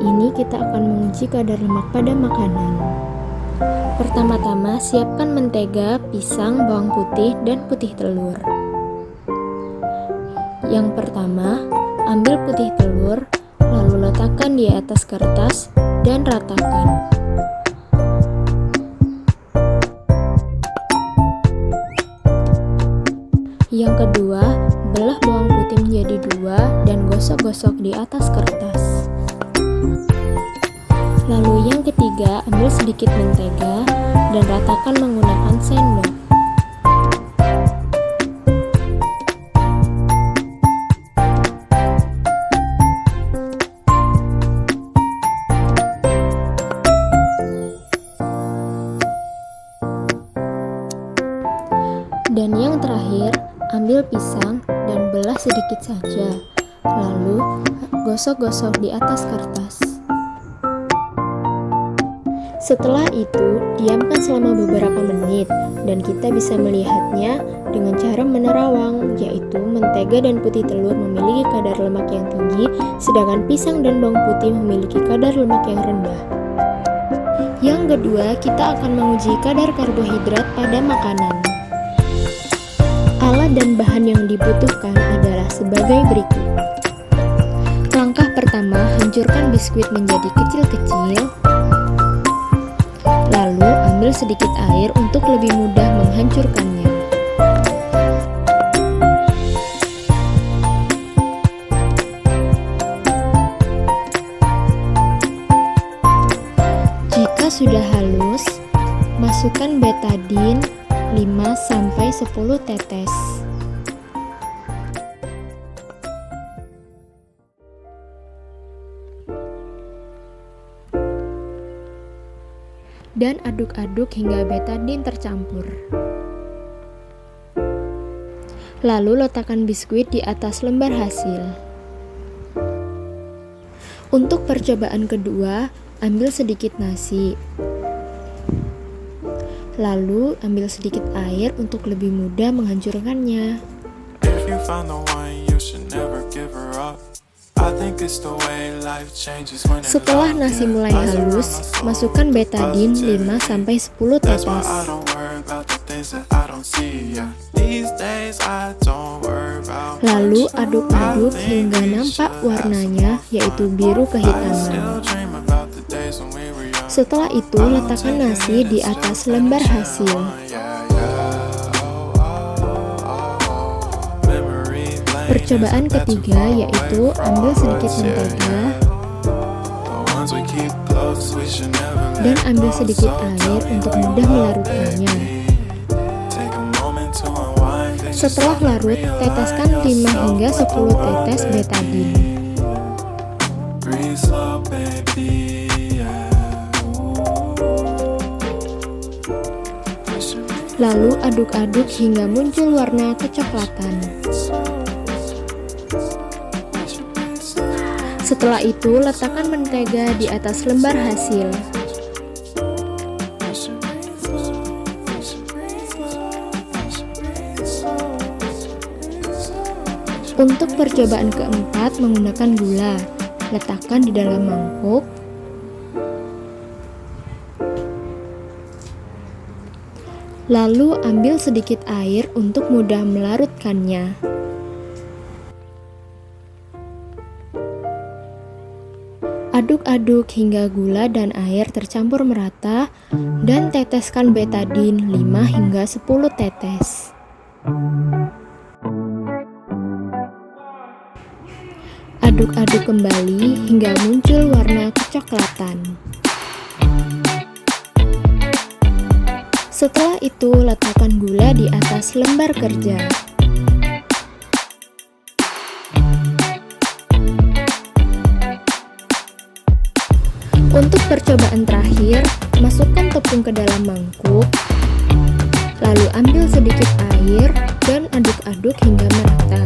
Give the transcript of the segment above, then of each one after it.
ini kita akan menguji kadar lemak pada makanan. Pertama-tama, siapkan mentega, pisang, bawang putih, dan putih telur. Yang pertama, ambil putih telur, lalu letakkan di atas kertas dan ratakan. Yang kedua, belah bawang putih menjadi dua dan gosok-gosok di atas kertas. Lalu yang ketiga, ambil sedikit mentega dan ratakan menggunakan sendok. Dan yang terakhir, ambil pisang dan belah sedikit saja, lalu gosok-gosok di atas kertas. Setelah itu, diamkan selama beberapa menit dan kita bisa melihatnya dengan cara menerawang, yaitu mentega dan putih telur memiliki kadar lemak yang tinggi, sedangkan pisang dan bawang putih memiliki kadar lemak yang rendah. Yang kedua, kita akan menguji kadar karbohidrat pada makanan. Alat dan bahan yang dibutuhkan adalah sebagai berikut. Langkah pertama, hancurkan biskuit menjadi kecil-kecil. Lalu, ambil sedikit air untuk lebih mudah menghancurkannya. Jika sudah halus, masukkan betadine 5-10 tetes. Dan aduk-aduk hingga betadine tercampur. Lalu letakkan biskuit di atas lembar hasil. Untuk percobaan kedua, ambil sedikit nasi. Lalu ambil sedikit air untuk lebih mudah menghancurkannya. Setelah nasi mulai halus, masukkan betadine 5-10 tetes. Lalu aduk-aduk hingga nampak warnanya, yaitu biru kehitaman. Setelah itu, letakkan nasi di atas lembar hasil. Percobaan ketiga yaitu ambil sedikit mentega dan ambil sedikit air untuk mudah melarutkannya. Setelah larut, teteskan 5-10 tetes betadine. Lalu aduk-aduk hingga muncul warna kecoklatan. Setelah itu, letakkan mentega di atas lembar hasil. Untuk percobaan keempat menggunakan gula, letakkan di dalam mangkuk. Lalu ambil sedikit air untuk mudah melarutkannya. Aduk-aduk hingga gula dan air tercampur merata dan teteskan betadine 5-10 tetes. Aduk-aduk kembali hingga muncul warna kecoklatan. Setelah itu, letakkan gula di atas lembar kerja. Untuk percobaan terakhir, masukkan tepung ke dalam mangkuk, lalu ambil sedikit air dan aduk-aduk hingga merata.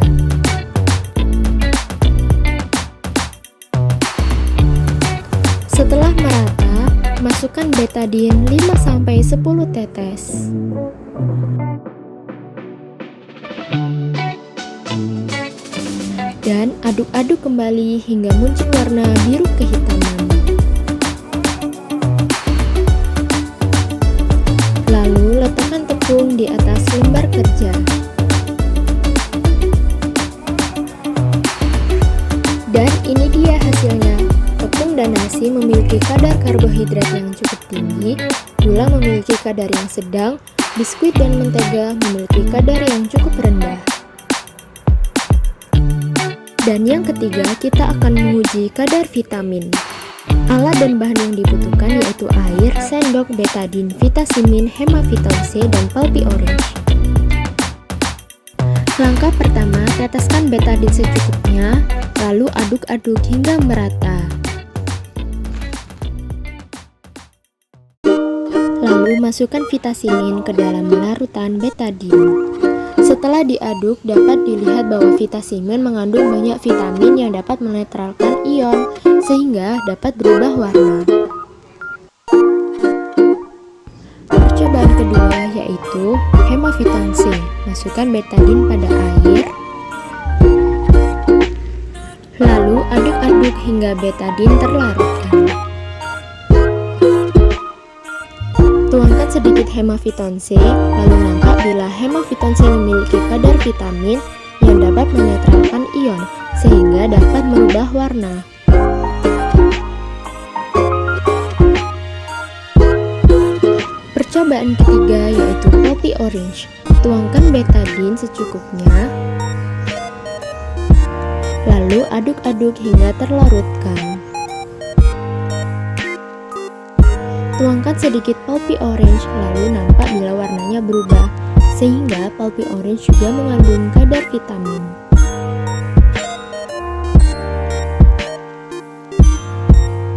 Setelah merata, masukkan betadine 5-10 tetes. Dan aduk-aduk kembali hingga muncul warna biru kehitaman. Lalu letakkan tepung di atas lembar kerja. Dan ini dia hasilnya. Tepung dan nasi memiliki kadar karbohidrat yang cukup tinggi, gula memiliki kadar yang sedang, biskuit dan mentega memiliki kadar yang cukup rendah. Dan yang ketiga, kita akan menguji kadar vitamin. Alat dan bahan yang dibutuhkan yaitu air, sendok, betadine, vitamin, hemaviton C, dan pulpy orange. Langkah pertama, teteskan betadine secukupnya, lalu aduk-aduk hingga merata. Lalu masukkan vitamin ke dalam larutan betadine. Setelah diaduk, dapat dilihat bahwa vitamin mengandung banyak vitamin yang dapat menetralkan ion, sehingga dapat berubah warna. Percobaan kedua yaitu hemaviton C. Masukkan betadine pada air, lalu aduk-aduk hingga betadine terlarutkan. Tuangkan sedikit hemaviton C, lalu nampak bila hemaviton C memiliki kadar vitamin yang dapat menetralkan ion, sehingga dapat merubah warna. Percobaan ketiga yaitu pulpy orange. Tuangkan betadine secukupnya, lalu aduk-aduk hingga terlarutkan. Tuangkan sedikit pulpy orange, lalu nampak bila warnanya berubah, sehingga pulpy orange juga mengandung kadar vitamin.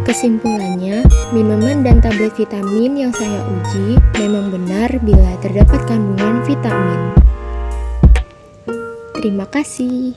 Kesimpulannya, minuman dan tablet vitamin yang saya uji memang benar bila terdapat kandungan vitamin. Terima kasih.